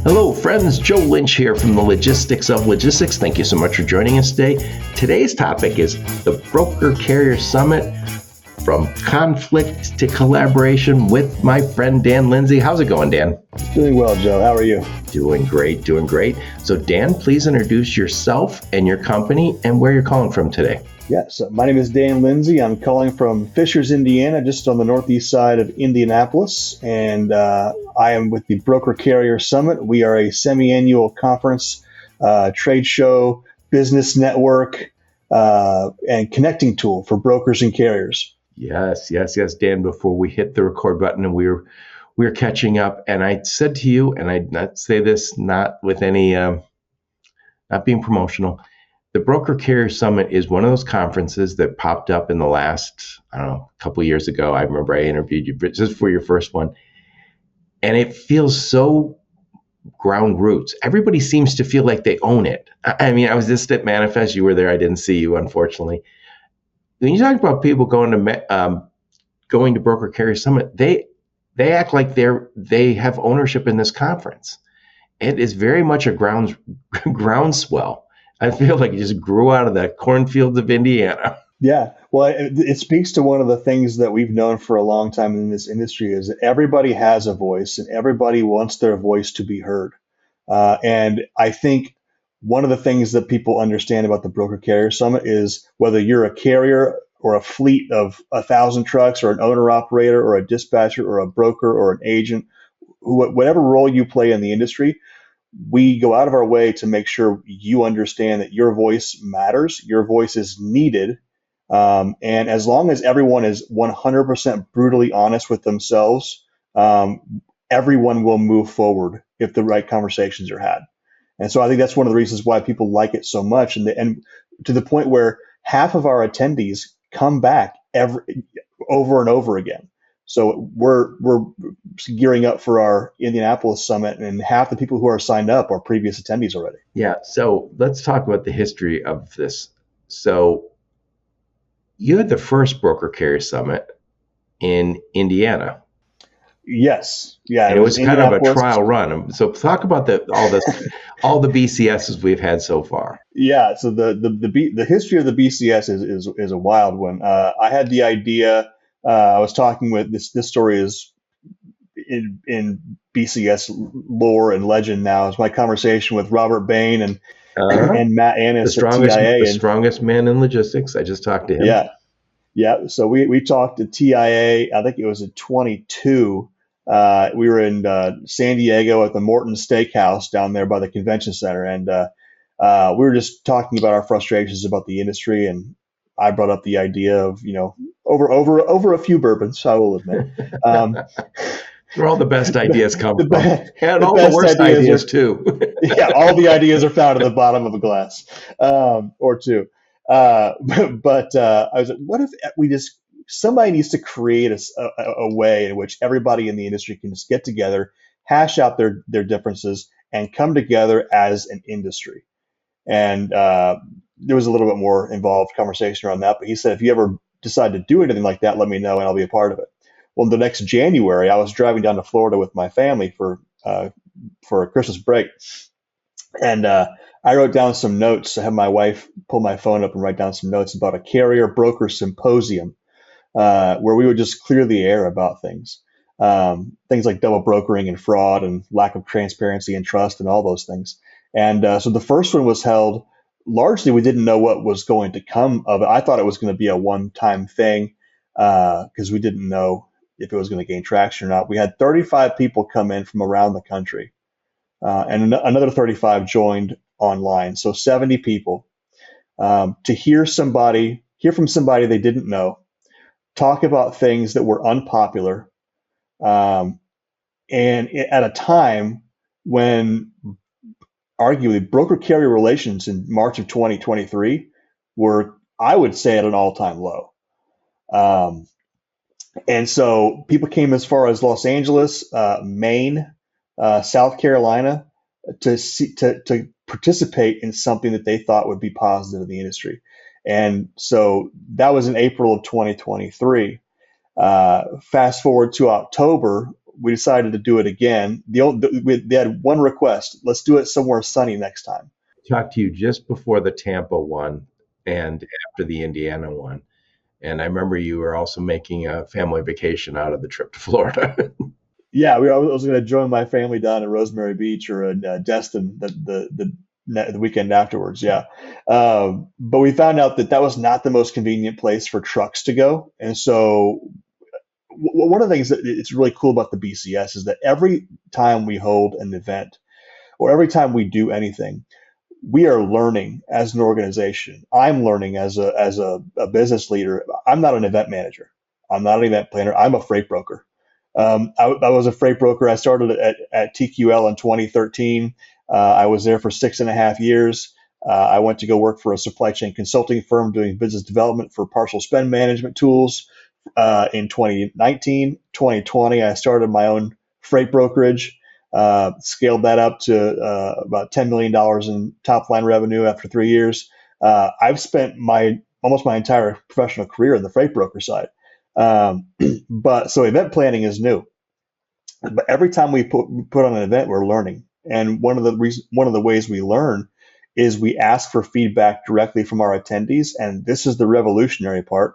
Hello, friends. Joe Lynch here from the Logistics of Logistics. Thank you so much for joining us today. Today's topic is the Broker Carrier Summit, from conflict to collaboration, with my friend Dan Lindsey. How's it going, Dan? Doing well, Joe. How are you? Doing great. So, Dan, please introduce yourself and your company and where you're calling from today. Yes, my name is Dan Lindsey. I'm calling from Fishers, Indiana, just on the northeast side of Indianapolis, and I am with the Broker Carrier Summit. We are a semi-annual conference, trade show, business network, and connecting tool for brokers and carriers. Yes, Dan. Before we hit the record button, and we were catching up, and I said to you, and I not say this not with any not being promotional. The Broker Carrier Summit is one of those conferences that popped up in the last, a couple of years ago. I remember I interviewed you just for your first one. And it feels so ground roots. Everybody seems to feel like they own it. I mean, I was just at Manifest. You were there. I didn't see you, unfortunately. When you talk about people going to Broker Carrier Summit, they act like they have ownership in this conference. It is very much a groundswell. I feel like it just grew out of the cornfields of Indiana. Yeah, well, it speaks to one of the things that we've known for a long time in this industry is that everybody has a voice and everybody wants their voice to be heard. And I think one of the things that people understand about the Broker Carrier Summit is whether you're a carrier or a fleet of 1,000 trucks or an owner operator or a dispatcher or a broker or an agent, whatever role you play in the industry, we go out of our way to make sure you understand that your voice matters, your voice is needed. And as long as everyone is 100% brutally honest with themselves, everyone will move forward if the right conversations are had. And so I think that's one of the reasons why people like it so much. And to the point where half of our attendees come back over and over again. So we're gearing up for our Indianapolis Summit, and half the people who are signed up are previous attendees already. Yeah. So let's talk about the history of this. So you had the first Broker Carrier Summit in Indiana. Yes. Yeah. And it was kind of a trial run. So talk about all the BCSs we've had so far. Yeah. So the history of the BCS is a wild one. I had the idea. I was talking with this story is in BCS lore and legend now. It's my conversation with Robert Bain and Matt Annis at TIA. The strongest man in logistics. I just talked to him. Yeah. So we talked to TIA. I think it was in 22. We were in San Diego at the Morton Steakhouse down there by the convention center. And we were just talking about our frustrations about the industry, and I brought up the idea of, over a few bourbons, I will admit. Where all the best ideas come from. And all the worst ideas too. Yeah, all the ideas are found at the bottom of a glass or two. But I was like, what if somebody needs to create a way in which everybody in the industry can just get together, hash out their differences, and come together as an industry. And there was a little bit more involved conversation around that. But he said, if you ever decide to do anything like that, let me know and I'll be a part of it. Well, the next January, I was driving down to Florida with my family for a Christmas break. And I wrote down some notes. I had my wife pull my phone up and write down some notes about a carrier broker symposium where we would just clear the air about things. Things like double brokering and fraud and lack of transparency and trust and all those things. And so the first one was held. Largely, we didn't know what was going to come of it. I thought it was going to be a one-time thing because we didn't know if it was going to gain traction or not. We had 35 people come in from around the country, and another 35 joined online. So 70 people to hear from somebody they didn't know, talk about things that were unpopular, and at a time when arguably broker carrier relations in March of 2023 were, I would say, at an all-time low. And so people came as far as Los Angeles, Maine, South Carolina to participate in something that they thought would be positive in the industry. And so that was in April of 2023. Fast forward to October, we decided to do it again. They had one request: let's do it somewhere sunny next time. Talked to you just before the Tampa one and after the Indiana one. And I remember you were also making a family vacation out of the trip to Florida. Yeah, I was going to join my family down in Rosemary Beach or in Destin the weekend afterwards. Yeah, but we found out that that was not the most convenient place for trucks to go, and so one of the things that it's really cool about the BCS is that every time we hold an event or every time we do anything, we are learning as an organization. I'm learning as a business leader. I'm not an event manager. I'm not an event planner. I'm a freight broker. I was a freight broker. I started at TQL in 2013. I was there for 6.5 years. I went to go work for a supply chain consulting firm doing business development for partial spend management tools. In 2019, 2020, I started my own freight brokerage, scaled that up to about $10 million in top line revenue after 3 years. I've spent almost my entire professional career in the freight broker side. But so event planning is new. But every time we put on an event, we're learning. And one of the ways we learn is we ask for feedback directly from our attendees. And this is the revolutionary part.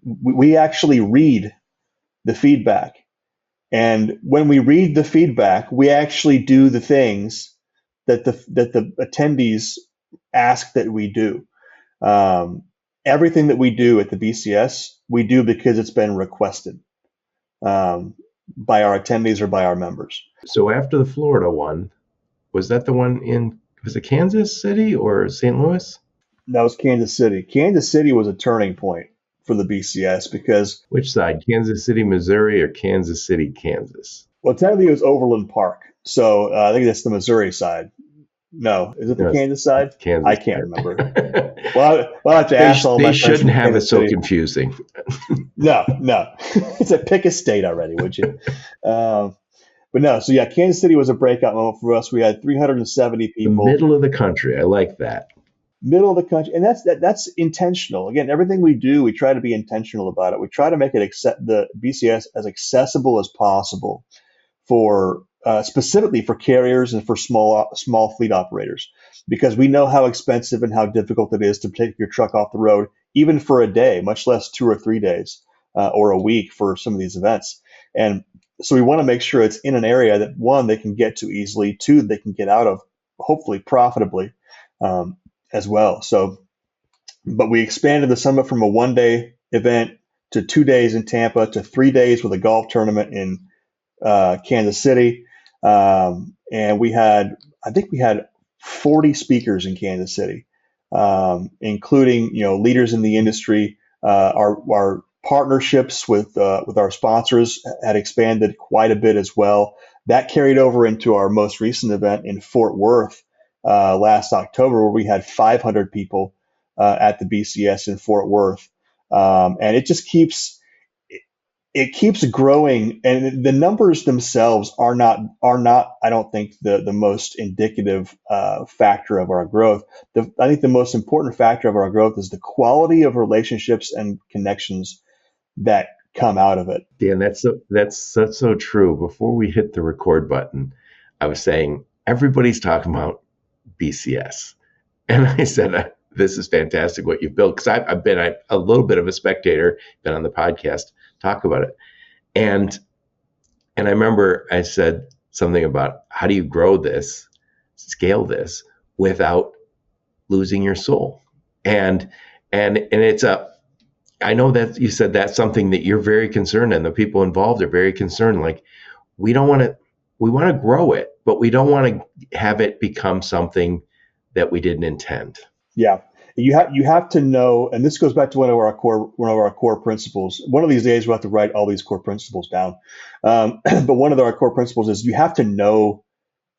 We actually read the feedback. And when we read the feedback, we actually do the things that the attendees ask that we do. Everything that we do at the BCS, we do because it's been requested by our attendees or by our members. So after the Florida one, was that the one was it Kansas City or St. Louis? That was Kansas City. Kansas City was a turning point for the BCS because... Which side? Kansas City, Missouri, or Kansas City, Kansas? Well, technically it was Overland Park. So I think that's the Missouri side. No, is it the Kansas side? Kansas I can't remember. Well, I'll have to ask all my friends. They shouldn't have it so confusing. No. It's a pick a state already, would you? But no, so yeah, Kansas City was a breakout moment for us. We had 370 people. The middle of the country. I like that. Middle of the country. And that's intentional. Again, everything we do, we try to be intentional about it. We try to make it the BCS as accessible as possible for specifically for carriers and for small fleet operators, because we know how expensive and how difficult it is to take your truck off the road, even for a day, much less 2 or 3 days or a week for some of these events. And so we want to make sure it's in an area that, one, they can get to easily, two, they can get out of, hopefully profitably as well. So, but we expanded the summit from a 1-day event to 2 days in Tampa to 3 days with a golf tournament in Kansas City. And I think we had 40 speakers in Kansas City, including, leaders in the industry. Our partnerships with our sponsors had expanded quite a bit as well. That carried over into our most recent event in Fort Worth last October, where we had 500 people at the BCS in Fort Worth. And it just keeps growing, and the numbers themselves are not I don't think the most indicative factor of our growth. I think the most important factor of our growth is the quality of relationships and connections that come out of it. Dan, that's so true. Before we hit the record button, I was saying everybody's talking about BCS, and I said, this is fantastic what you've built, because I've been a little bit of a spectator, been on the podcast, talk about it. And I remember I said something about, how do you grow this, scale this without losing your soul? And it's I know that you said that's something that you're very concerned in. The people involved are very concerned. Like, we want to grow it, but we don't want to have it become something that we didn't intend. Yeah. You have to know, and this goes back to one of our core principles. One of these days we'll have to write all these core principles down. But one of our core principles is you have to know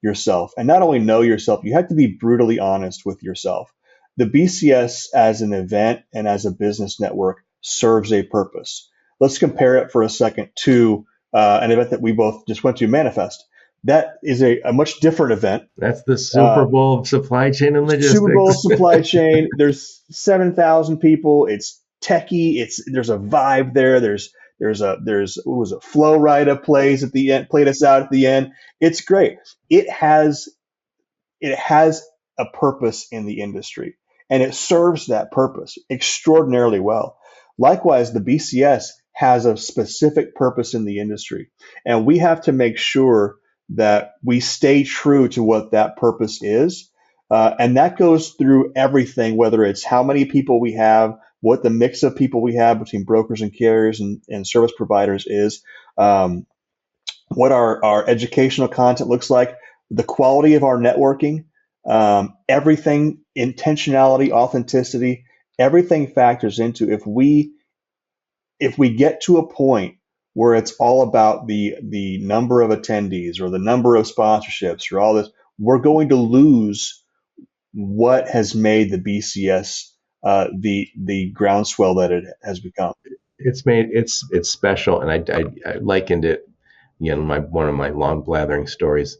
yourself, and not only know yourself, you have to be brutally honest with yourself. The BCS as an event and as a business network serves a purpose. Let's compare it for a second to an event that we both just went to, Manifest. That is a much different event. That's the Super Bowl of supply chain and logistics. Super Bowl supply chain. There's 7,000 people. It's techie. There's a vibe there. There's there's what was it, Flow Rida plays at the end, played us out at the end. It's great. It has it has a purpose in the industry, and it serves that purpose extraordinarily well. Likewise, the BCS has a specific purpose in the industry, and we have to make sure that we stay true to what that purpose is. And that goes through everything, whether it's how many people we have, what the mix of people we have between brokers and carriers and service providers is, um, what our educational content looks like, the quality of our networking, everything, intentionality, authenticity, everything factors into if we get to a point where it's all about the number of attendees or the number of sponsorships or all this, we're going to lose what has made the BCS the groundswell that it has become. It's special, and I likened it. One of my long blathering stories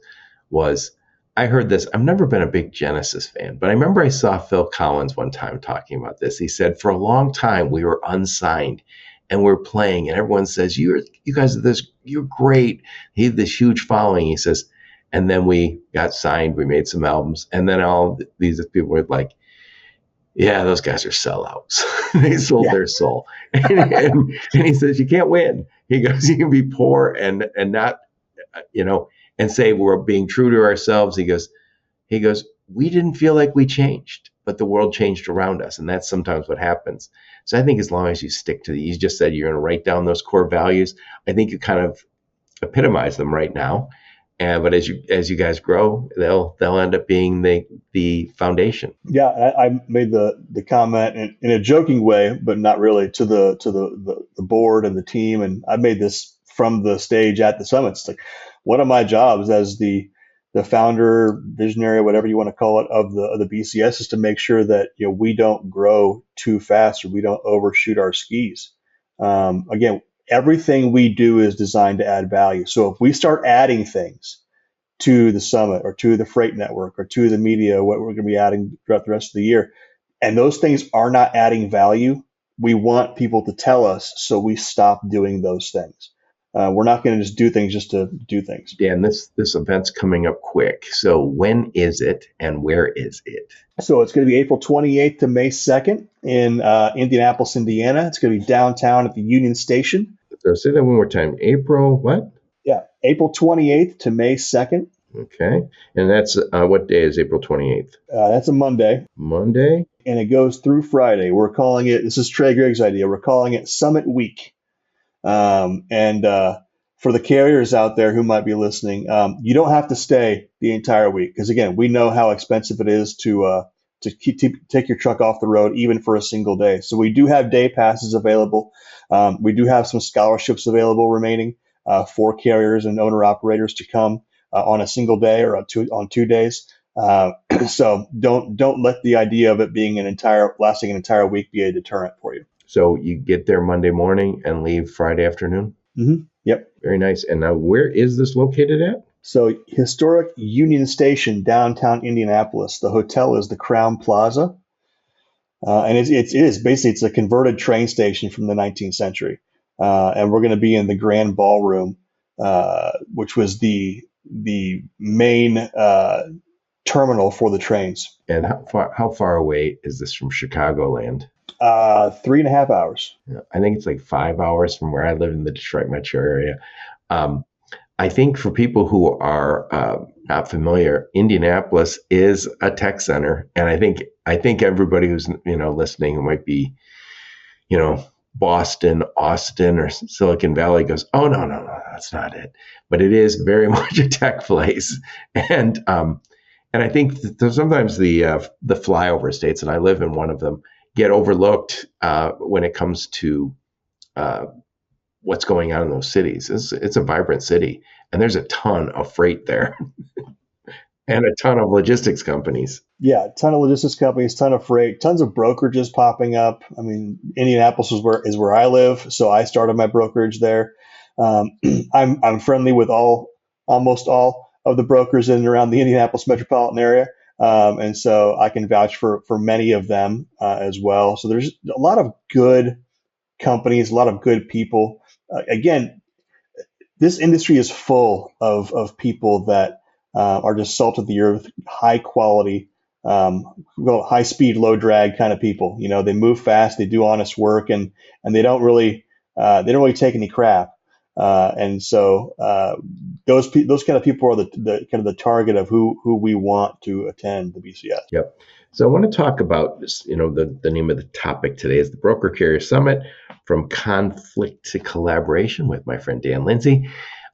was I heard this. I've never been a big Genesis fan, but I remember I saw Phil Collins one time talking about this. He said for a long time we were unsigned and we're playing, and everyone says you guys are this, you're great. He had this huge following. He says, and then we got signed. We made some albums, and then all these people were like, yeah, those guys are sellouts. They sold Yeah. their soul. And he says, you can't win. He goes, you can be poor and not, and say we're being true to ourselves. He goes, we didn't feel like we changed, but the world changed around us. And that's sometimes what happens. So I think as long as you stick to you just said you're going to write down those core values. I think you kind of epitomize them right now. But as you guys grow, they'll end up being the foundation. Yeah, I made the comment in a joking way, but not really, to the board and the team, and I made this from the stage at the summit. It's like one of my jobs as the founder, visionary, whatever you want to call it, of the BCS is to make sure that we don't grow too fast or we don't overshoot our skis. Again, everything we do is designed to add value. So if we start adding things to the summit or to the freight network or to the media, what we're going to be adding throughout the rest of the year, and those things are not adding value, we want people to tell us so we stop doing those things. We're not going to just do things just to do things. Dan, this event's coming up quick. So when is it and where is it? So it's going to be April 28th to May 2nd in Indianapolis, Indiana. It's going to be downtown at the Union Station. So say that one more time. April what? Yeah, April 28th to May 2nd. Okay. And that's what day is April 28th? That's a Monday. Monday? And it goes through Friday. We're calling it, this is Trey Gregg's idea, we're calling it Summit Week. And for the carriers out there who might be listening, you don't have to stay the entire week because, again, we know how expensive it is to take your truck off the road, even for a single day. So we do have day passes available. We do have some scholarships available remaining for carriers and owner operators to come on a single day or on 2 days. So don't let the idea of it being lasting an entire week be a deterrent for you. So you get there Monday morning and leave Friday afternoon? Mm-hmm. Yep. Very nice. And now where is this located at? So historic Union Station, downtown Indianapolis. The hotel is the Crown Plaza. And it is basically, it's a converted train station from the 19th century. And we're going to be in the Grand Ballroom, which was the main terminal for the trains. And how far away is this from Chicagoland? 3.5 hours. I think it's like 5 hours from where I live in the Detroit metro area. I think for people who are not familiar, Indianapolis is a tech center, and I think everybody who's listening who might be, Boston, Austin, or Silicon Valley goes, oh no, that's not it. But it is very much a tech place, and I think sometimes the flyover states, and I live in one of them, get overlooked when it comes to what's going on in those cities. It's a vibrant city, and there's a ton of freight there and a ton of logistics companies. Yeah, a ton of logistics companies, ton of freight, tons of brokerages popping up. I mean, Indianapolis is where I live, so I started my brokerage there. I'm friendly with almost all of the brokers in and around the Indianapolis metropolitan area. And so I can vouch for many of them as well. So there's a lot of good companies, a lot of good people again, this industry is full of people that are just salt of the earth, high quality, high speed, low drag kind of people. You know, they move fast, they do honest work, and they don't really take any crap. And so those kind of people are the kind of the target of who we want to attend the BCS. Yep. So I want to talk about this, the name of the topic today is the Broker Carrier Summit, from conflict to collaboration, with my friend Dan Lindsey.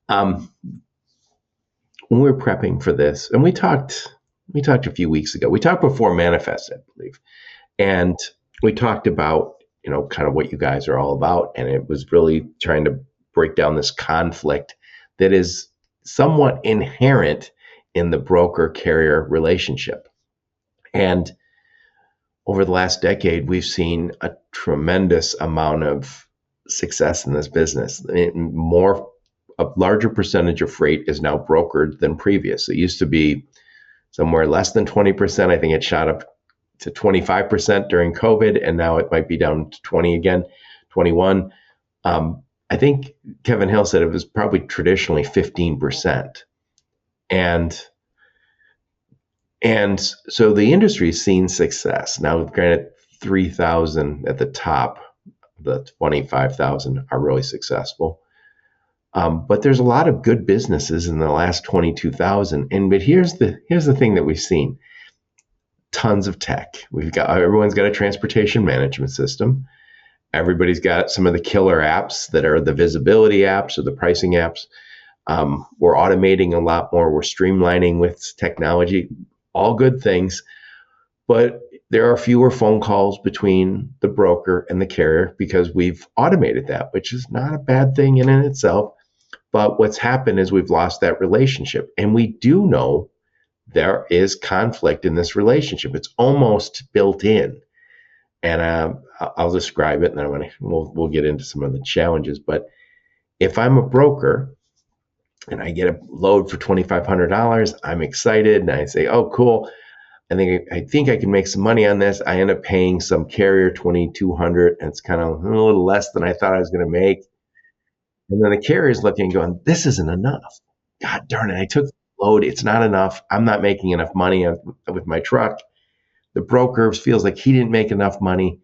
When we were prepping for this, and we talked a few weeks ago. We talked before Manifest, I believe, and we talked about kind of what you guys are all about, and it was really trying to break down this conflict that is somewhat inherent in the broker carrier relationship. And over the last decade, we've seen a tremendous amount of success in this business. A larger percentage of freight is now brokered than previous. It used to be somewhere less than 20%. I think it shot up to 25% during COVID, and now it might be down to 20 again, 21. I think Kevin Hill said it was probably traditionally 15%. And so the industry's seen success. Now, granted, 3,000 at the top, the 25,000 are really successful. But there's a lot of good businesses in the last 22,000. But here's the thing that we've seen: tons of tech. Everyone's got a transportation management system. Everybody's got some of the killer apps that are the visibility apps or the pricing apps. We're automating a lot more. We're streamlining with technology. All good things, but there are fewer phone calls between the broker and the carrier because we've automated that, which is not a bad thing in and itself. But what's happened is we've lost that relationship, and we do know there is conflict in this relationship. It's almost built in, and I'll describe it, and then we'll get into some of the challenges. But if I'm a broker and I get a load for $2,500, I'm excited, and I say, "Oh, cool! I think I can make some money on this." I end up paying some carrier $2,200, and it's kind of a little less than I thought I was going to make. And then the carrier is looking and going, "This isn't enough. God darn it! I took the load. It's not enough. I'm not making enough money with my truck." The broker feels like he didn't make enough money,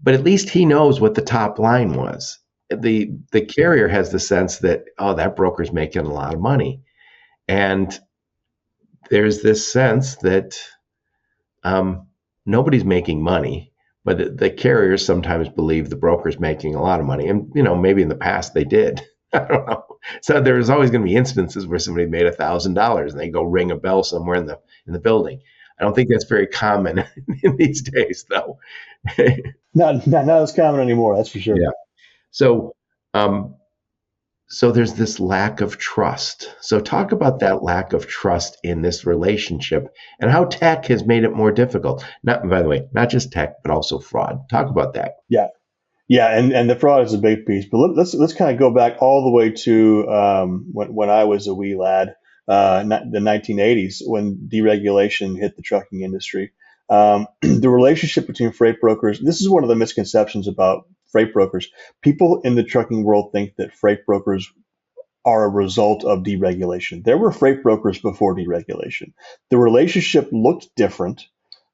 but at least he knows what the top line was. The carrier has the sense that, oh, that broker's making a lot of money. And there's this sense that nobody's making money, but the carriers sometimes believe the broker's making a lot of money. And, maybe in the past they did. I don't know. So there's always going to be instances where somebody made $1,000 and they go ring a bell somewhere in the building. I don't think that's very common in these days, though. Not as common anymore, that's for sure. Yeah. So there's this lack of trust. So talk about that lack of trust in this relationship and how tech has made it more difficult. By the way, not just tech, but also fraud. Talk about that. Yeah. And the fraud is a big piece. But let's kind of go back all the way to when I was a wee lad, the 1980s, when deregulation hit the trucking industry. The relationship between freight brokers, this is one of the misconceptions about freight brokers. People in the trucking world think that freight brokers are a result of deregulation. There were freight brokers before deregulation. The relationship looked different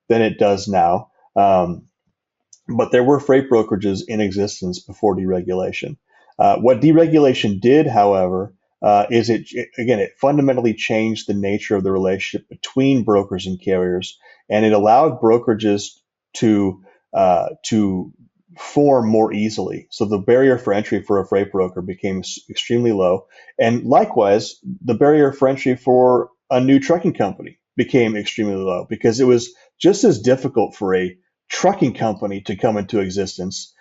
than it does now, but there were freight brokerages in existence before deregulation. What deregulation did, however, is it fundamentally changed the nature of the relationship between brokers and carriers, and it allowed brokerages to form more easily. So the barrier for entry for a freight broker became extremely low, and likewise, the barrier for entry for a new trucking company became extremely low, because it was just as difficult for a trucking company to come into existence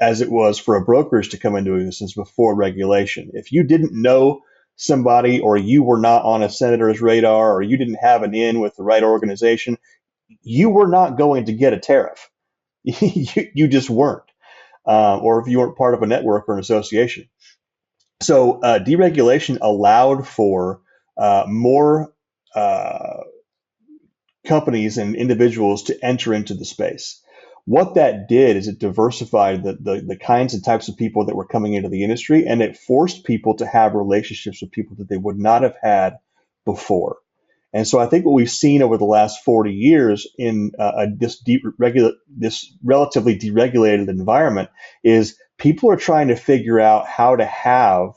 as it was for a brokerage to come into existence before regulation. If you didn't know somebody, or you were not on a senator's radar, or you didn't have an in with the right organization, you were not going to get a tariff. You just weren't, or if you weren't part of a network or an association. So deregulation allowed for more companies and individuals to enter into the space. what that did is it diversified the kinds and types of people that were coming into the industry, and it forced people to have relationships with people that they would not have had before. And so I think what we've seen over the last 40 years in this relatively deregulated environment is people are trying to figure out how to have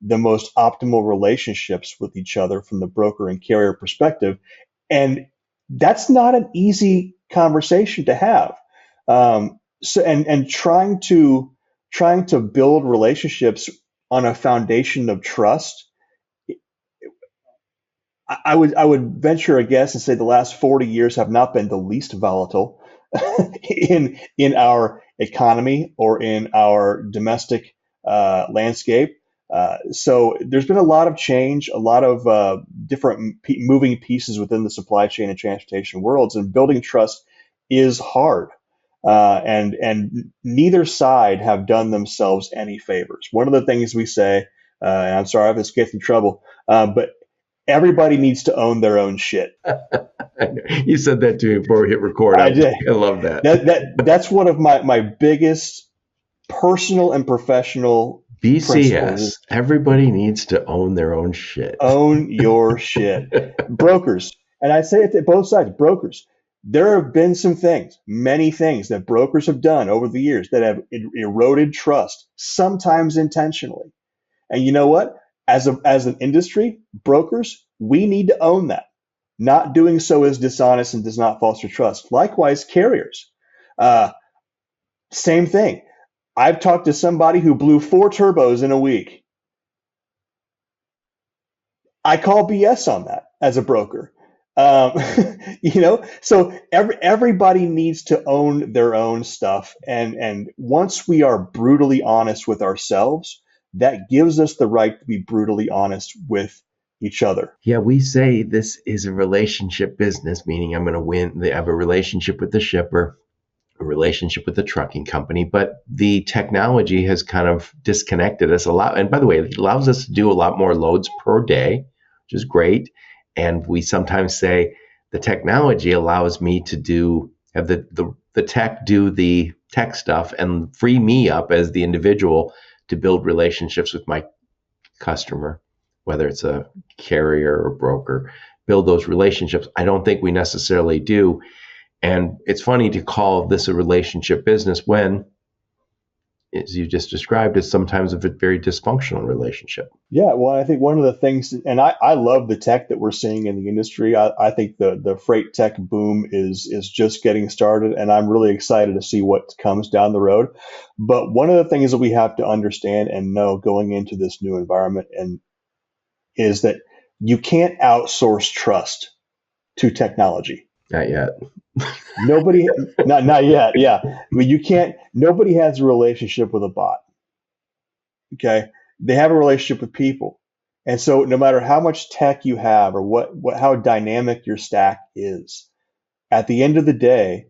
the most optimal relationships with each other from the broker and carrier perspective. And that's not an easy conversation to have. And trying to build relationships on a foundation of trust. I would venture a guess and say the last 40 years have not been the least volatile in our economy or in our domestic landscape. So there's been a lot of change, a lot of different moving pieces within the supply chain and transportation worlds, and building trust is hard. And neither side have done themselves any favors. One of the things we say, and I'm sorry I've escaped from trouble, but everybody needs to own their own shit. You said that to me before we hit record. I did. I love that. That's one of my biggest personal and professional BCS. principles. Everybody needs to own their own shit. Own your shit. Brokers, and I say it to both sides, brokers. There have been some things, many things that brokers have done over the years that have eroded trust, sometimes intentionally. And you know what? As an industry, brokers, we need to own that. Not doing so is dishonest and does not foster trust. Likewise, carriers. Same thing. I've talked to somebody who blew 4 turbos in a week. I call BS on that as a broker. So everybody needs to own their own stuff. And once we are brutally honest with ourselves, that gives us the right to be brutally honest with each other. Yeah, we say this is a relationship business, meaning I'm going to win. They have a relationship with the shipper, a relationship with the trucking company, but the technology has kind of disconnected us a lot. And by the way, it allows us to do a lot more loads per day, which is great. And we sometimes say the technology allows me to have the tech do the tech stuff and free me up as the individual to build relationships with my customer, whether it's a carrier or broker, build those relationships. I don't think we necessarily do. And it's funny to call this a relationship business when, as you just described, is sometimes a very dysfunctional relationship. Yeah, well, I think one of the things, and I love the tech that we're seeing in the industry. I think the freight tech boom is just getting started, and I'm really excited to see what comes down the road. But one of the things that we have to understand and know going into this new environment is that you can't outsource trust to technology. Not yet. Nobody, not yet. Yeah, but you can't. Nobody has a relationship with a bot. Okay, they have a relationship with people, and so no matter how much tech you have or how dynamic your stack is, at the end of the day,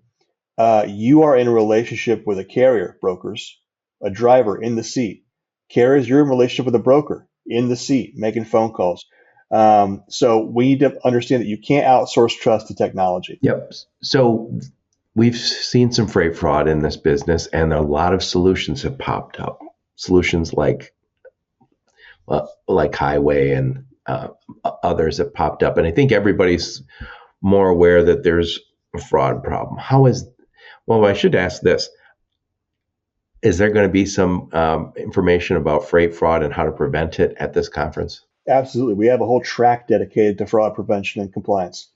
you are in a relationship with a carrier, brokers, a driver in the seat. Carriers, you're in a relationship with a broker in the seat, making phone calls. So we need to understand that you can't outsource trust to technology. Yep. So we've seen some freight fraud in this business, and a lot of solutions have popped up. Solutions like Highway and others have popped up, and I think everybody's more aware that there's a fraud problem. Well, I should ask this. Is there going to be some information about freight fraud and how to prevent it at this conference? Absolutely. We have a whole track dedicated to fraud prevention and compliance.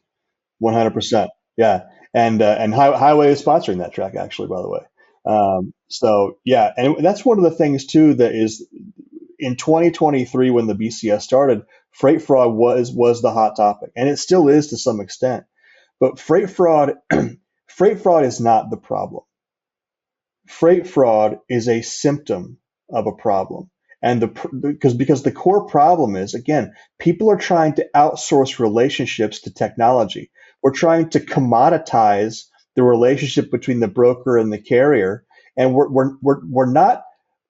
100%. Yeah. And Highway is sponsoring that track, actually, by the way. So yeah, and that's one of the things too that is in 2023 when the BCS started, freight fraud was the hot topic, and it still is to some extent. But freight fraud is not the problem. Freight fraud is a symptom of a problem. And because the core problem is, again, people are trying to outsource relationships to technology. We're trying to commoditize the relationship between the broker and the carrier, and we're not.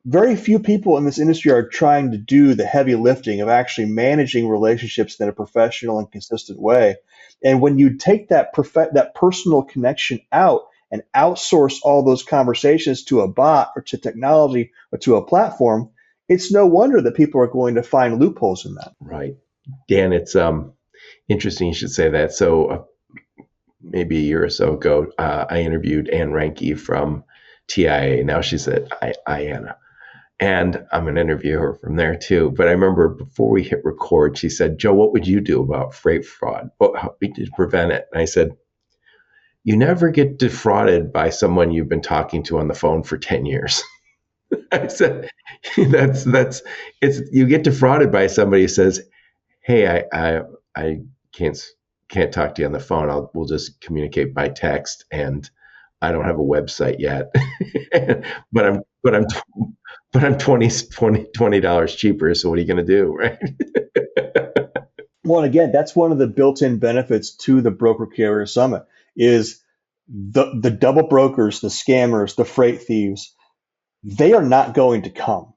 Very few people in this industry are trying to do the heavy lifting of actually managing relationships in a professional and consistent way. And when you take that personal connection out and outsource all those conversations to a bot or to technology or to a platform, it's no wonder that people are going to find loopholes in that. Right. Dan, it's interesting you should say that. So maybe a year or so ago, I interviewed Ann Reinke from TIA. Now she's at IANA. And I'm going to interview her from there too. But I remember before we hit record, she said, Joe, what would you do about freight fraud? How to prevent it? And I said, you never get defrauded by someone you've been talking to on the phone for 10 years. I said, it's you get defrauded by somebody who says, hey, I can't talk to you on the phone. We'll just communicate by text, and I don't have a website yet, but I'm $20 cheaper. So what are you going to do, right? Well, and again, that's one of the built-in benefits to the Broker Carrier Summit is the double brokers, the scammers, the freight thieves. They are not going to come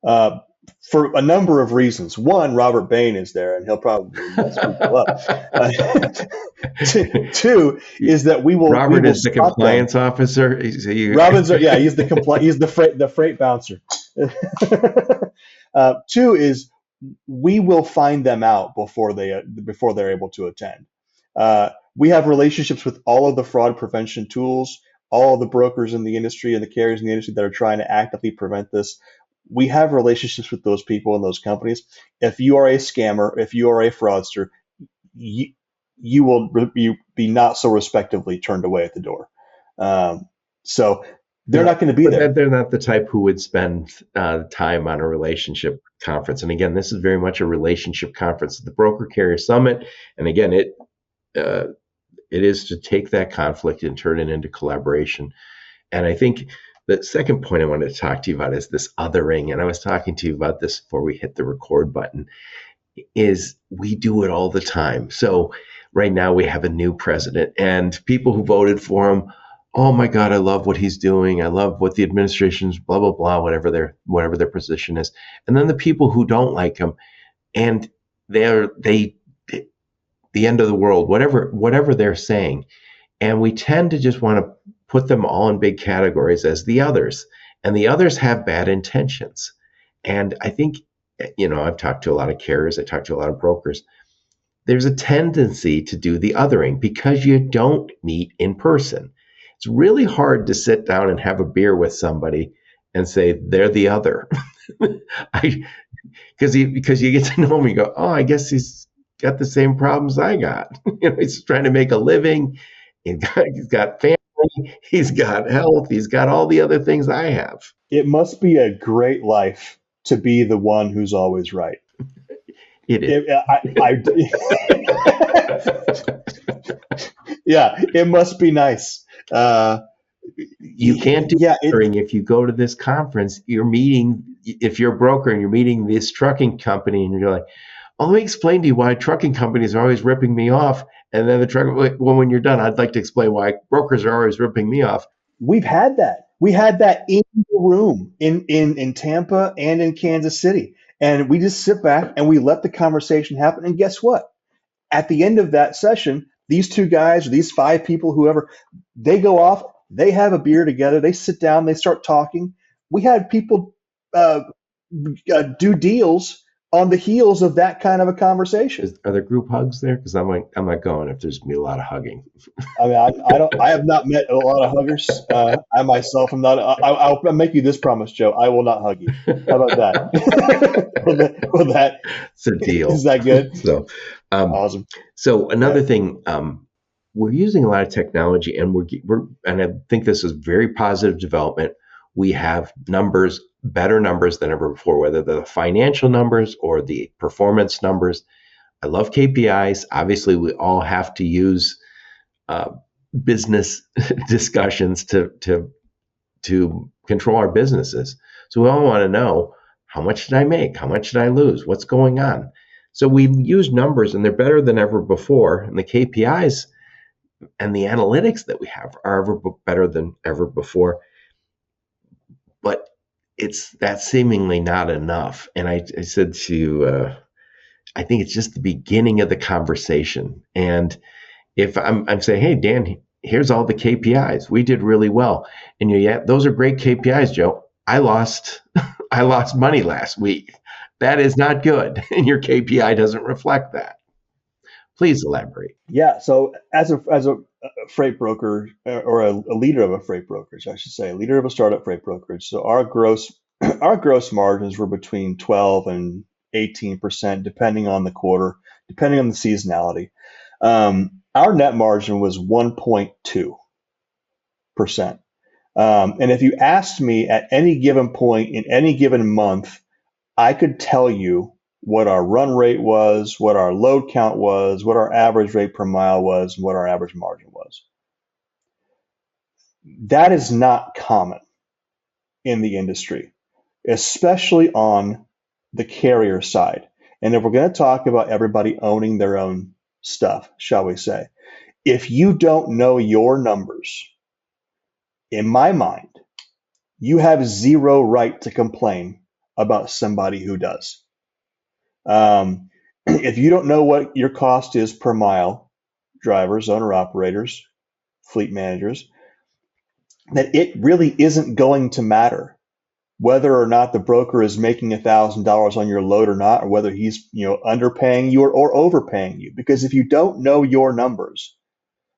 for a number of reasons. One, Robert Bain is there, and he'll probably mess people up. Two is that we will. Robert is the compliance officer. He's the freight bouncer. Two is we will find them out before they're able to attend. We have relationships with all of the fraud prevention tools, all of the brokers in the industry and the carriers in the industry that are trying to actively prevent this. We have relationships with those people and those companies. If you are a scammer, if you are a fraudster, you will be not so respectively turned away at the door. So they're not going to be there. They're not the type who would spend time on a relationship conference. And again, this is very much a relationship conference, the Broker Carrier Summit. And again, it is to take that conflict and turn it into collaboration. And I think the second point I wanted to talk to you about is this othering. And I was talking to you about this before we hit the record button, is we do it all the time. So right now we have a new president, and people who voted for him, oh my God, I love what he's doing. I love what the administration's blah, blah, blah, whatever their position is. And then the people who don't like him, and the end of the world, whatever they're saying. And we tend to just want to put them all in big categories as the others. And the others have bad intentions. And I think, I've talked to a lot of carriers, I talked to a lot of brokers. There's a tendency to do the othering because you don't meet in person. It's really hard to sit down and have a beer with somebody and say they're the other. Because you get to know him, you go, oh, I guess he's got the same problems I got. He's trying to make a living. He's got family. He's got health. He's got all the other things I have. It must be a great life to be the one who's always right. It is. Yeah, it must be nice. You can't do othering if you go to this conference. You're meeting, if you're a broker and you're meeting this trucking company, and you're like, oh, let me explain to you why trucking companies are always ripping me off. And then when you're done, I'd like to explain why brokers are always ripping me off. We've had that. We had that in the room in Tampa and in Kansas City. And we just sit back and we let the conversation happen. And guess what? At the end of that session, these two guys, or these five people, whoever, they go off, they have a beer together, they sit down, they start talking. We had people do deals on the heels of that kind of a conversation. Are there group hugs there? Because I'm not going if there's gonna be a lot of hugging. I mean, I have not met a lot of huggers. I myself am not. I'll make you this promise, Joe. I will not hug you. How about that? Will that? It's a deal. Is that good? So, awesome. So another thing, we're using a lot of technology, and and I think this is very positive development. We have better numbers than ever before, whether they're the financial numbers or the performance numbers. I love KPIs. Obviously, we all have to use business discussions to control our businesses. So we all want to know, how much did I make? How much did I lose? What's going on? So we use numbers, and they're better than ever before. And the KPIs and the analytics that we have are better than ever before. But that's seemingly not enough. And I said to you, I think it's just the beginning of the conversation. And if I'm saying, hey, Dan, here's all the KPIs. We did really well. And yeah, those are great KPIs, Joe. I lost I lost money last week. That is not good. And your KPI doesn't reflect that. Please elaborate. Yeah. So as a freight broker, or a leader of a freight brokerage, I should say, a leader of a startup freight brokerage. So our gross our gross margins were between 12 and 18%, depending on the quarter, depending on the seasonality. Our net margin was 1.2%. And if you asked me at any given point in any given month, I could tell you what our run rate was, what our load count was, what our average rate per mile was, and what our average margin was. That is not common in the industry, especially on the carrier side. And if we're going to talk about everybody owning their own stuff, shall we say, if you don't know your numbers, in my mind, you have zero right to complain about somebody who does. If you don't know what your cost is per mile, drivers, owner operators, fleet managers, then it really isn't going to matter whether or not the broker is making $1,000 on your load or not, or whether he's underpaying you or overpaying you. Because if you don't know your numbers,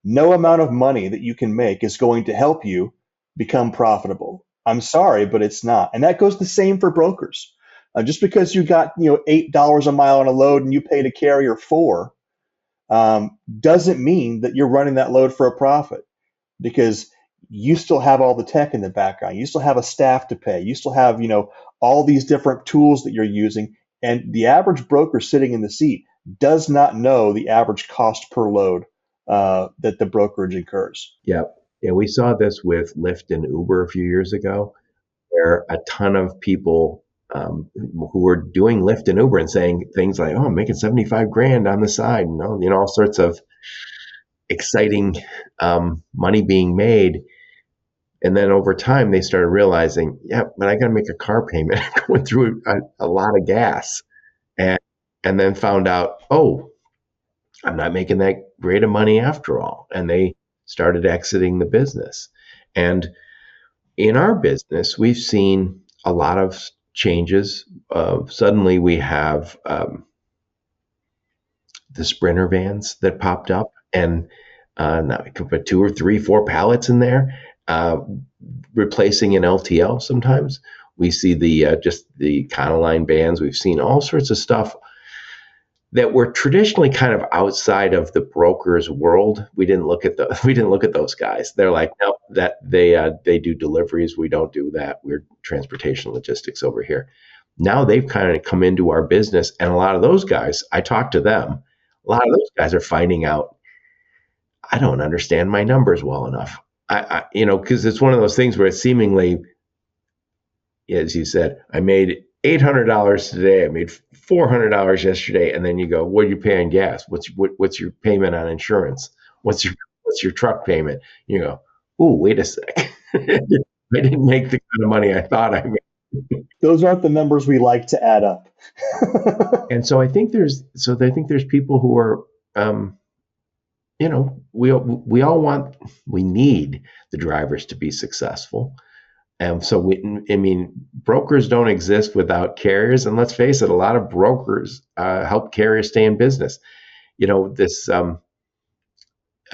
no amount of money that you can make is going to help you become profitable. I'm sorry, but it's not. And that goes the same for brokers. Just because you got $8 a mile on a load and you paid a carrier $4, doesn't mean that you're running that load for a profit, because you still have all the tech in the background. You still have a staff to pay. You still have all these different tools that you're using. And the average broker sitting in the seat does not know the average cost per load that the brokerage incurs. Yeah. Yeah, we saw this with Lyft and Uber a few years ago, where a ton of people who were doing Lyft and Uber and saying things like, "Oh, I'm making 75 grand on the side," all sorts of exciting money being made. And then over time, they started realizing, yeah, but I got to make a car payment going through a lot of gas, and then found out, oh, I'm not making that great of money after all, and they started exiting the business. And in our business, we've seen a lot of changes. Suddenly we have the Sprinter vans that popped up, and now we could put 2 or 3, 4 pallets in there, replacing an LTL sometimes. We see the just the Econoline vans. We've seen all sorts of stuff that were traditionally kind of outside of the broker's world. We didn't look at those guys. They're like, no, that they do deliveries. We don't do that. We're transportation logistics over here. Now they've kind of come into our business, and a lot of those guys, I talk to them. A lot of those guys are finding out, I don't understand my numbers well enough. Because it's one of those things where it's seemingly, as you said, I made $800 today. I made $400 yesterday, and then you go, "What do you pay on gas? What's your payment on insurance? What's your truck payment?" You go, "Ooh, wait a sec. I didn't make the kind of money I thought I made." Those aren't the numbers we like to add up. And so I think there's people who are, we need the drivers to be successful. And so brokers don't exist without carriers. And let's face it, a lot of brokers help carriers stay in business. I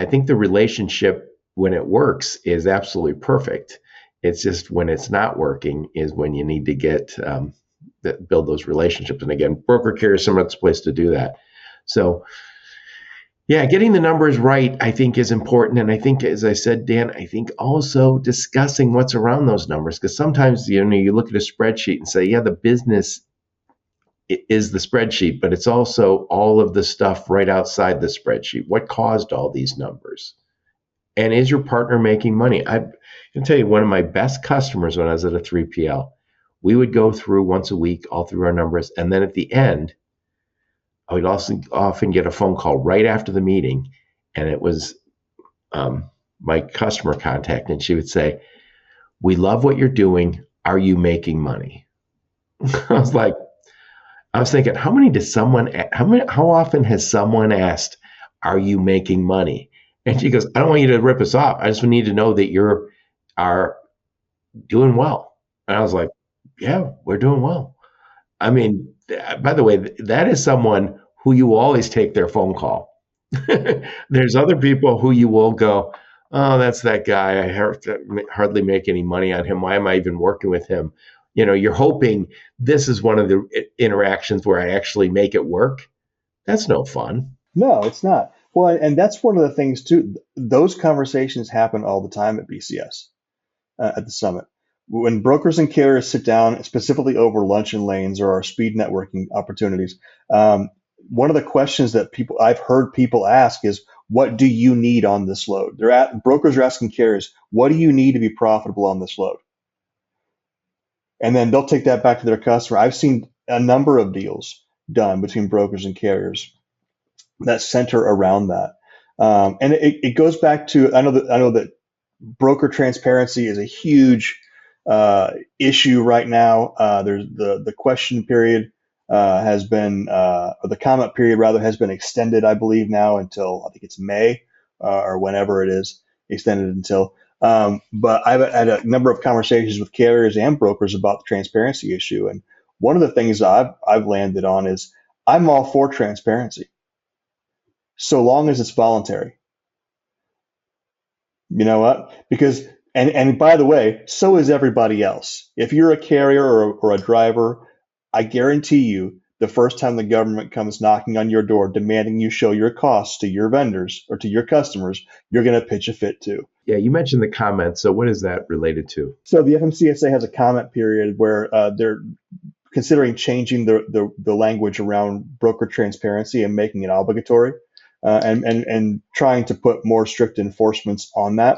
think the relationship, when it works, is absolutely perfect. It's just when it's not working is when you need to build those relationships. And again, broker carrier is somebody's place to do that. So yeah, getting the numbers right, I think, is important. And I think, as I said, Dan, I think also discussing what's around those numbers, because sometimes, you look at a spreadsheet and say, yeah, the business is the spreadsheet, but it's also all of the stuff right outside the spreadsheet. What caused all these numbers? And is your partner making money? I can tell you, one of my best customers when I was at a 3PL, we would go through once a week, all through our numbers. And then at the end, I would also often get a phone call right after the meeting, and it was my customer contact, and she would say, "We love what you're doing. Are you making money?" I was thinking, how often has someone asked, "Are you making money?" And she goes, I don't want you to rip us off. I just need to know that you are doing well. And I was like, yeah, we're doing well. I mean, by the way, that is someone who you will always take their phone call. There's other people who you will go, oh, that's that guy. Hardly make any money on him. Why am I even working with him? You're hoping this is one of the interactions where I actually make it work. That's no fun. No, it's not. Well, and that's one of the things too. Those conversations happen all the time at BCS, at the summit. When brokers and carriers sit down, specifically over lunch and lanes or our speed networking opportunities, one of the questions that I've heard people ask is, "What do you need on this load?" Brokers are asking carriers, "What do you need to be profitable on this load?" And then they'll take that back to their customer. I've seen a number of deals done between brokers and carriers that center around that. And it goes back to, I know that broker transparency is a huge issue right now. There's the question period or the comment period rather, has been extended, I believe now until, I think it's May, or whenever it is extended until. But I've had a number of conversations with carriers and brokers about the transparency issue. And one of the things I've landed on is I'm all for transparency, so long as it's voluntary. You know what? Because and by the way, so is everybody else. If you're a carrier or a driver, I guarantee you, the first time the government comes knocking on your door demanding you show your costs to your vendors or to your customers, you're going to pitch a fit too. Yeah, you mentioned the comments. So what is that related to? So the FMCSA has a comment period where they're considering changing the language around broker transparency and making it obligatory, and trying to put more strict enforcements on that,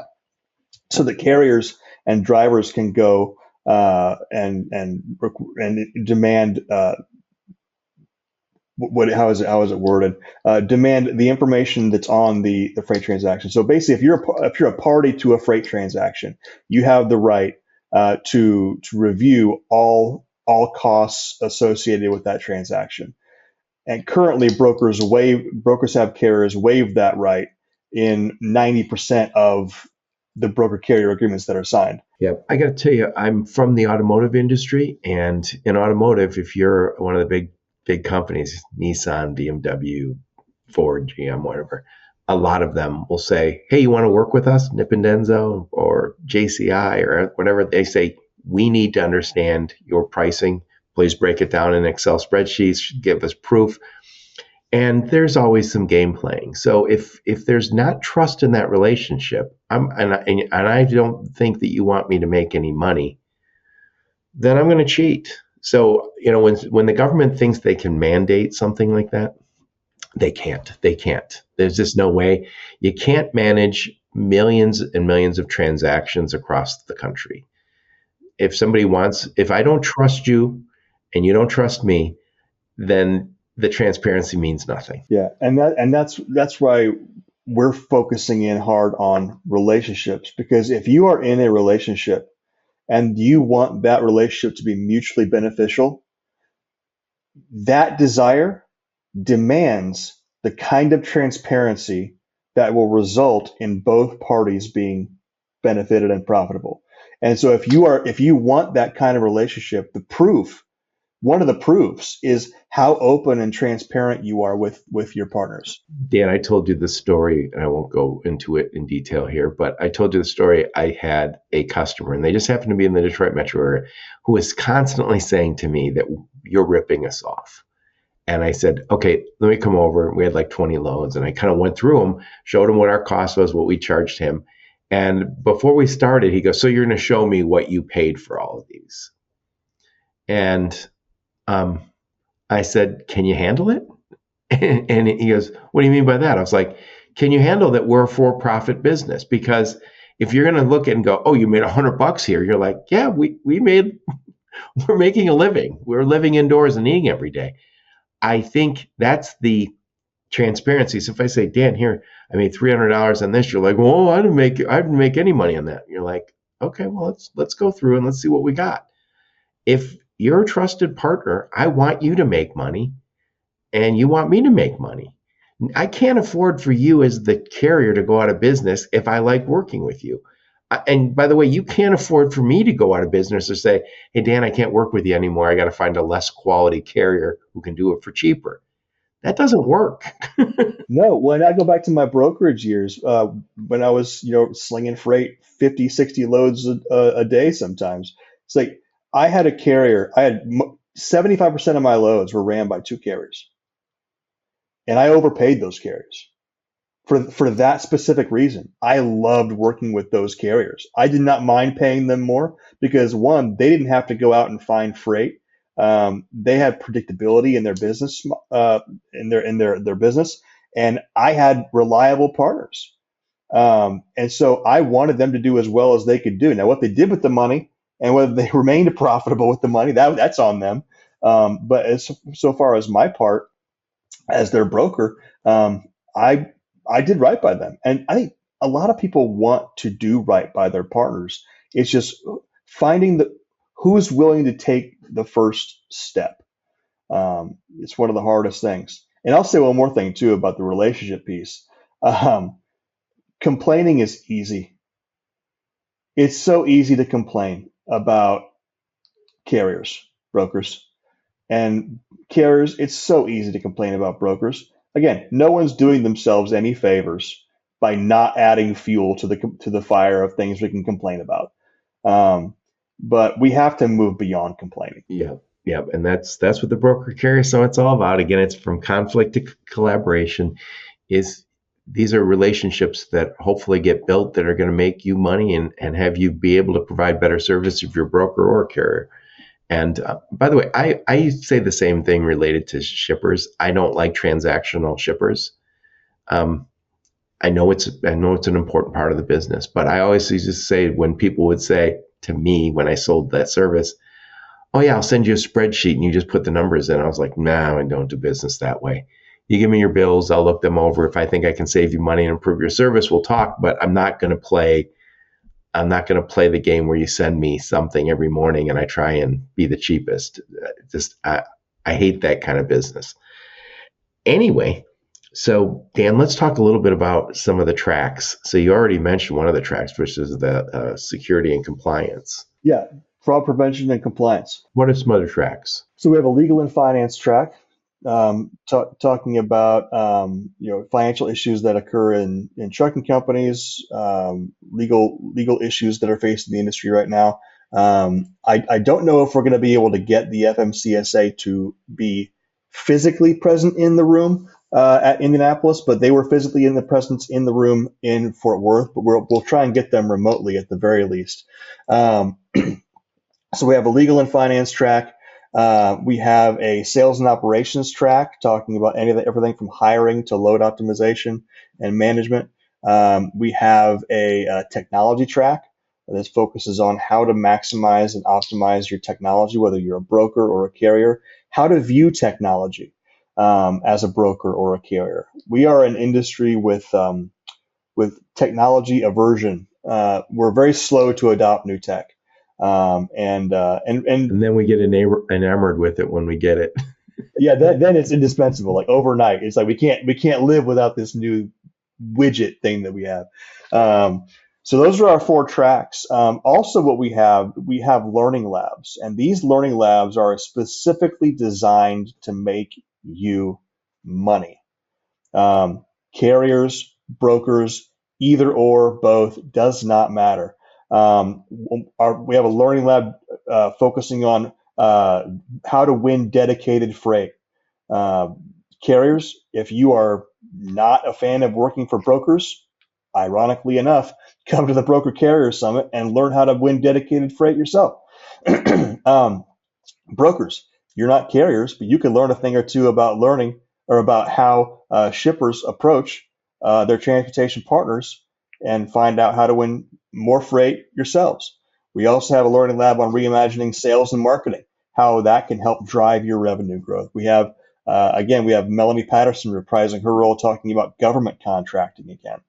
so that carriers and drivers can go and demand how is it worded? Demand the information that's on the freight transaction. So basically, if you're a party to a freight transaction, you have the right to review all costs associated with that transaction. And currently, brokers have carriers waive that right in 90% of the broker carrier agreements that are signed. Yeah, I got to tell you, I'm from the automotive industry, and in automotive, if you're one of the big companies, Nissan, BMW, Ford, GM, whatever, a lot of them will say, "Hey, you want to work with us, Nip and Denso or JCI or whatever?" They say, "We need to understand your pricing. Please break it down in Excel spreadsheets. Give us proof." And there's always some game playing. So if there's not trust in that relationship, and I don't think that you want me to make any money, then I'm going to cheat. So when the government thinks they can mandate something like that, they can't. They can't. There's just no way. You can't manage millions and millions of transactions across the country. If I don't trust you and you don't trust me, then the transparency means nothing. Yeah, and that's why we're focusing in hard on relationships, because if you are in a relationship and you want that relationship to be mutually beneficial, that desire demands the kind of transparency that will result in both parties being benefited and profitable. And so if you want that kind of relationship, one of the proofs is how open and transparent you are with your partners. Dan, I told you the story, and I won't go into it in detail here, but I told you the story. I had a customer, and they just happened to be in the Detroit metro area, who was constantly saying to me that you're ripping us off. And I said, okay, let me come over. We had like 20 loads, and I kind of went through them, showed him what our cost was, what we charged him. And before we started, he goes, so you're going to show me what you paid for all of these? And I said, can you handle it? And he goes, what do you mean by that? I was like, can you handle that we're a for-profit business? Because if you're going to look at and go, oh, you made $100 here, you're like, yeah, we're making a living. We're living indoors and eating every day. I think that's the transparency. So if I say, Dan, here, I made $300 on this, you're like, well, I didn't make any money on that. You're like, okay, well, let's go through and let's see what we got. If you're a trusted partner, I want you to make money and you want me to make money. I can't afford for you as the carrier to go out of business if I like working with you. And by the way, you can't afford for me to go out of business or say, hey, Dan, I can't work with you anymore. I got to find a less quality carrier who can do it for cheaper. That doesn't work. No, when I go back to my brokerage years, when I was, slinging freight 50, 60 loads a day sometimes, it's like I had a carrier, 75% of my loads were ran by two carriers, and I overpaid those carriers for that specific reason. I loved working with those carriers. I did not mind paying them more because one, they didn't have to go out and find freight. They had predictability in their business, in their business, and I had reliable partners. And so I wanted them to do as well as they could do. Now, what they did with the money and whether they remained profitable with the money, that's on them. But so far as my part as their broker, I I did right by them, and I think a lot of people want to do right by their partners. It's just finding the who's willing to take the first step. It's one of the hardest things. And I'll say one more thing too about the relationship piece. Um, Complaining is easy. It's so easy to complain about carriers, brokers. And carriers, it's so easy to complain about brokers. Again, no one's doing themselves any favors by not adding fuel to the fire of things we can complain about. Um, but we have to move beyond complaining. Yeah, yeah, and that's what the broker carrier. So it's all about. Again, it's from conflict to collaboration. Is these are relationships that hopefully get built that are going to make you money and have you be able to provide better service if you're a broker or a carrier. And by the way, I say the same thing related to shippers. I don't like transactional shippers. Um, I know it's an important part of the business, but I always used to say when people would say to me when I sold that service, "Oh yeah, I'll send you a spreadsheet and you just put the numbers in." I was like, "No, I don't do business that way. You give me your bills, I'll look them over. If I think I can save you money and improve your service, we'll talk. But I'm not going to play the game where you send me something every morning and I try and be the cheapest. Just I hate that kind of business. Anyway, so Dan, let's talk a little bit about some of the tracks. So you already mentioned one of the tracks, which is the security and compliance. Yeah, fraud prevention and compliance. What are some other tracks? So we have a legal and finance track, talking about financial issues that occur in trucking companies, legal issues that are facing the industry right now. I don't know if we're going to be able to get the FMCSA to be physically present in the room at Indianapolis, but they were physically in the presence in the room in Fort Worth. But we'll try and get them remotely at the very least. So we have a legal and finance track. We have a sales and operations track talking about everything from hiring to load optimization and management. We have a technology track that focuses on how to maximize and optimize your technology, whether you're a broker or a carrier, how to view technology as a broker or a carrier. We are an industry with technology aversion. We're very slow to adopt new tech. And then we get enamored with it when we get it. Yeah, then it's indispensable. Like overnight, it's like we can't live without this new widget thing that we have. So those are our four tracks. Also, what we have learning labs, and these learning labs are specifically designed to make you money. Carriers, brokers, either or, both, does not matter. We have a learning lab focusing on how to win dedicated freight. Carriers, if you are not a fan of working for brokers, ironically enough, come to the Broker Carrier Summit and learn how to win dedicated freight yourself. Brokers, you're not carriers, but you can learn a thing or two about learning or about how shippers approach their transportation partners and find out how to win more freight yourselves. We also have a learning lab on reimagining sales and marketing, how that can help drive your revenue growth. We have Melanie Patterson reprising her role talking about government contracting again.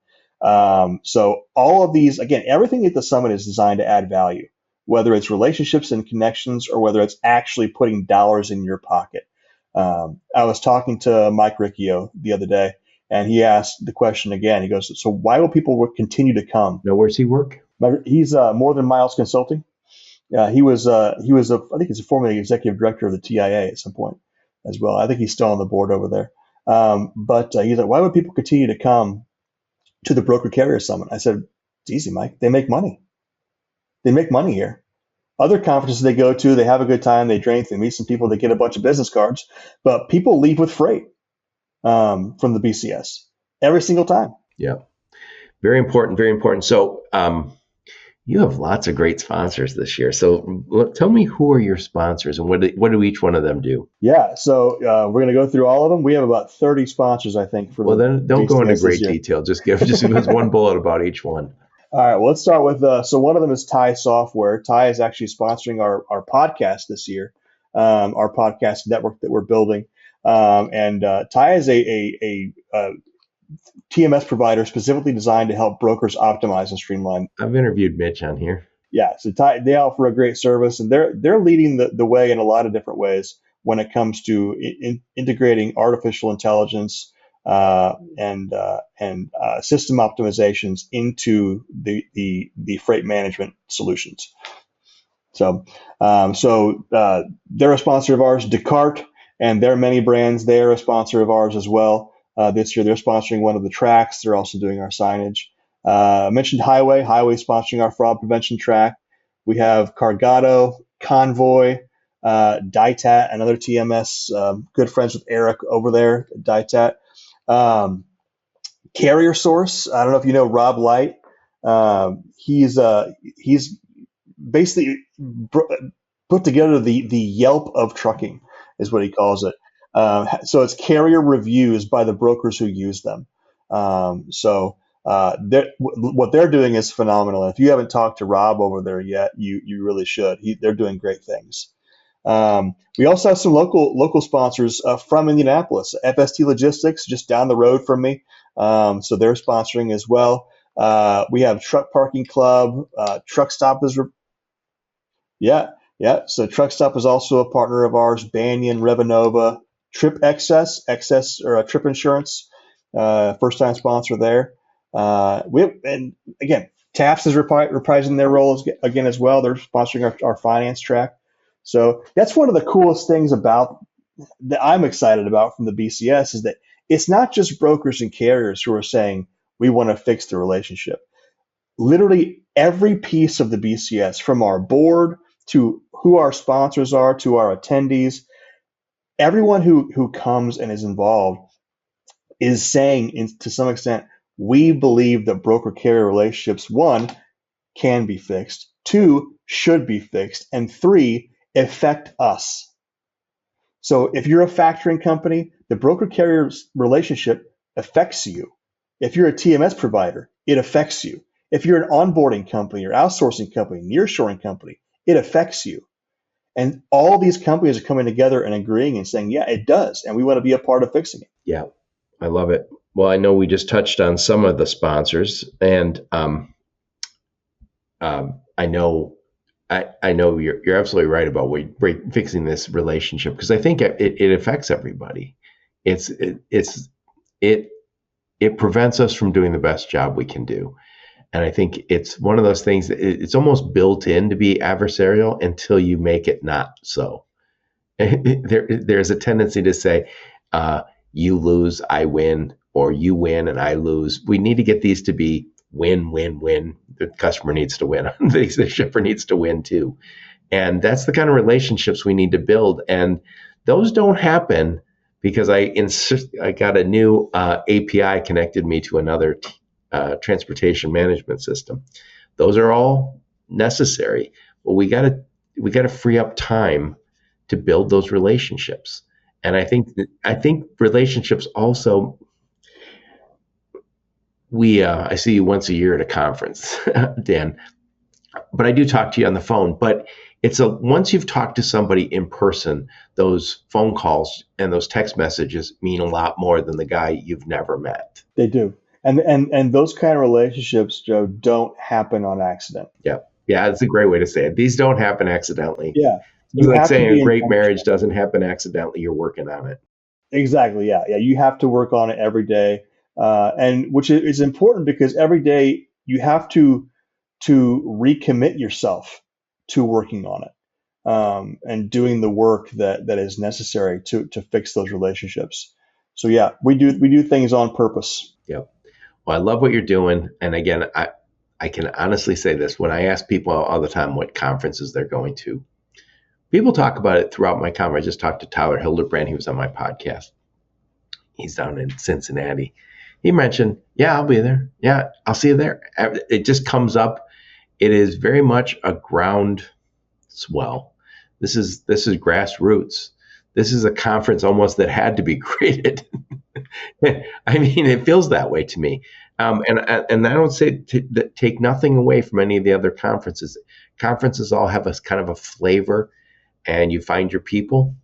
So all of these, again, everything at the summit is designed to add value, whether it's relationships and connections or whether it's actually putting dollars in your pocket. I was talking to Mike Riccio the other day, And he asked the question again. He goes, "So why will people continue to come?" Now, where's he work? He's More Than Miles Consulting. I think he's a former executive director of the TIA at some point as well. I think he's still on the board over there. But he's like, why would people continue to come to the Broker Carrier Summit? I said, it's easy, Mike. They make money. They make money here. Other conferences they go to, they have a good time, they drink, they meet some people, they get a bunch of business cards, but people leave with freight from the BCS every single time. Yeah. Very important. Very important. So, you have lots of great sponsors this year. So tell me, who are your sponsors and what do each one of them do? Yeah, so we're going to go through all of them. We have about 30 sponsors, I think. Then don't go into great detail. Just give us one bullet about each one. All right, well, let's start with, so one of them is Ty Software. Ty is actually sponsoring our podcast this year, our podcast network that we're building. And Ty is a TMS provider specifically designed to help brokers optimize and streamline. I've interviewed Mitch on here. Yeah, so they offer a great service, and they're leading the way in a lot of different ways when it comes to integrating artificial intelligence and system optimizations into the freight management solutions. So they're a sponsor of ours. Descartes and their many brands, they're a sponsor of ours as well. This year, they're sponsoring one of the tracks. They're also doing our signage. I mentioned Highway sponsoring our fraud prevention track. We have Cargado, Convoy, DITAT, another TMS, good friends with Eric over there at DITAT. Carrier Source, I don't know if you know Rob Light. He's basically put together the Yelp of trucking, is what he calls it. So it's carrier reviews by the brokers who use them. What they're doing is phenomenal. If you haven't talked to Rob over there yet, you really should. They're doing great things. We also have some local sponsors from Indianapolis. FST Logistics, just down the road from me. So they're sponsoring as well. We have Truck Parking Club. Truck Stop is, yeah. So Truck Stop is also a partner of ours. Banyan, Revanova, Trip Excess or Trip Insurance, first time sponsor there. And again, TAPS is reprising their role again as well. They're sponsoring our finance track. So that's one of the coolest things about that I'm excited about from the BCS is that it's not just brokers and carriers who are saying we want to fix the relationship. Literally every piece of the BCS, from our board to who our sponsors are to our attendees, everyone who comes and is involved is saying, to some extent, we believe that broker-carrier relationships, 1, can be fixed, 2, should be fixed, and 3, affect us. So if you're a factoring company, the broker-carrier relationship affects you. If you're a TMS provider, it affects you. If you're an onboarding company or outsourcing company, nearshoring company, it affects you. And all these companies are coming together and agreeing and saying, yeah, it does, and we want to be a part of fixing it. Yeah, I love it. Well, I know we just touched on some of the sponsors, and I know you're absolutely right about fixing this relationship, because I think it affects everybody. It prevents us from doing the best job we can do. And I think it's one of those things that it's almost built in to be adversarial until you make it not so. There's a tendency to say, you lose, I win, or you win and I lose. We need to get these to be win, win, win. The customer needs to win. The shipper needs to win too. And that's the kind of relationships we need to build. And those don't happen because I got a new API connected me to another transportation management system. Those are all necessary, but we got to free up time to build those relationships. And I think relationships also. I see you once a year at a conference, Dan, but I do talk to you on the phone. But once you've talked to somebody in person, those phone calls and those text messages mean a lot more than the guy you've never met. They do. And those kind of relationships, Joe, don't happen on accident. Yeah, that's a great way to say it. These don't happen accidentally. Yeah, you like saying a great marriage doesn't happen accidentally. You're working on it. Exactly. Yeah. You have to work on it every day. and which is important because every day you have to recommit yourself to working on it, and doing the work that is necessary to fix those relationships. So yeah, we do things on purpose. Yep. Well, I love what you're doing. And again, I can honestly say this. When I ask people all the time what conferences they're going to, people talk about it throughout my conference. I just talked to Tyler Hildebrand. He was on my podcast. He's down in Cincinnati. He mentioned, yeah, I'll be there. Yeah, I'll see you there. It just comes up. It is very much a groundswell. This is grassroots. This is a conference almost that had to be created. I mean, it feels that way to me. And I don't say take nothing away from any of the other conferences. Conferences all have a kind of a flavor, and you find your people.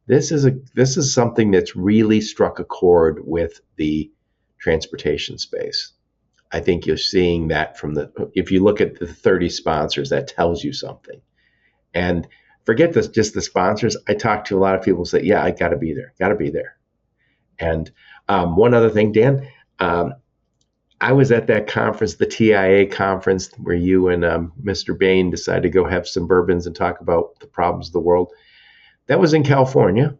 This is something that's really struck a chord with the transportation space. I think you're seeing that if you look at the 30 sponsors, that tells you something. And forget this, just the sponsors. I talk to a lot of people who say, yeah, I got to be there. And one other thing, Dan, I was at that conference, the TIA conference, where you and Mr. Bain decided to go have some bourbons and talk about the problems of the world. That was in California,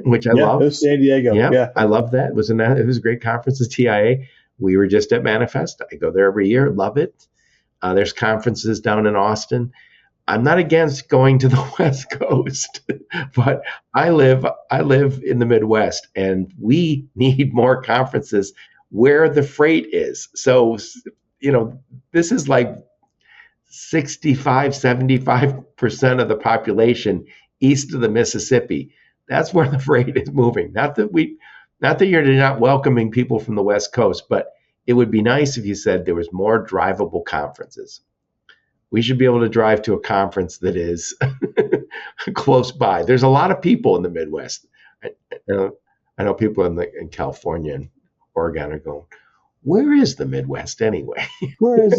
which I love. It was San Diego. Yeah, I love that. It was a great conference, the TIA. We were just at Manifest. I go there every year, love it. There's conferences down in Austin. I'm not against going to the West Coast, but I live in the Midwest, and we need more conferences where the freight is. So, this is like 75% of the population east of the Mississippi. That's where the freight is moving. Not that you're not welcoming people from the West Coast, but it would be nice if you said there was more drivable conferences. We should be able to drive to a conference that is close by. There's a lot of people in the Midwest. I know people in California and Oregon are going, where is the Midwest anyway? Where's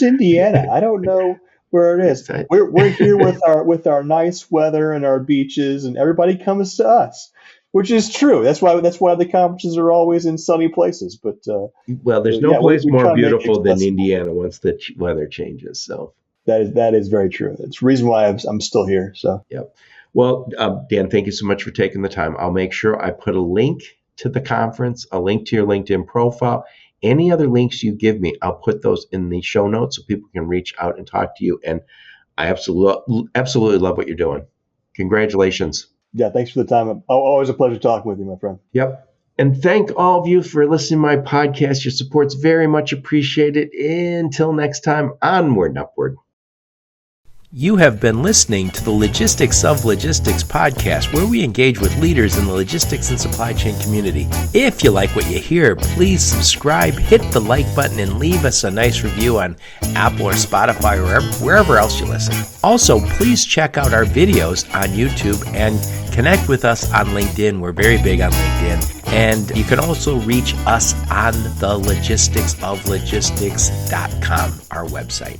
Indiana? I don't know where it is. We're here with our nice weather and our beaches, and everybody comes to us, which is true. That's why the conferences are always in sunny places. But there's no place more beautiful than Indiana once the weather changes. So that is very true. It's the reason why I'm still here. So yep. Well, Dan, thank you so much for taking the time. I'll make sure I put a link to the conference, a link to your LinkedIn profile. Any other links you give me, I'll put those in the show notes so people can reach out and talk to you. And I absolutely love what you're doing. Congratulations. Yeah, thanks for the time. Always a pleasure talking with you, my friend. Yep. And thank all of you for listening to my podcast. Your support's very much appreciated. Until next time, onward and upward. You have been listening to the Logistics of Logistics podcast, where we engage with leaders in the logistics and supply chain community. If you like what you hear, please subscribe, hit the like button, and leave us a nice review on Apple or Spotify or wherever else you listen. Also, please check out our videos on YouTube and connect with us on LinkedIn. We're very big on LinkedIn. And you can also reach us on the logisticsoflogistics.com, our website.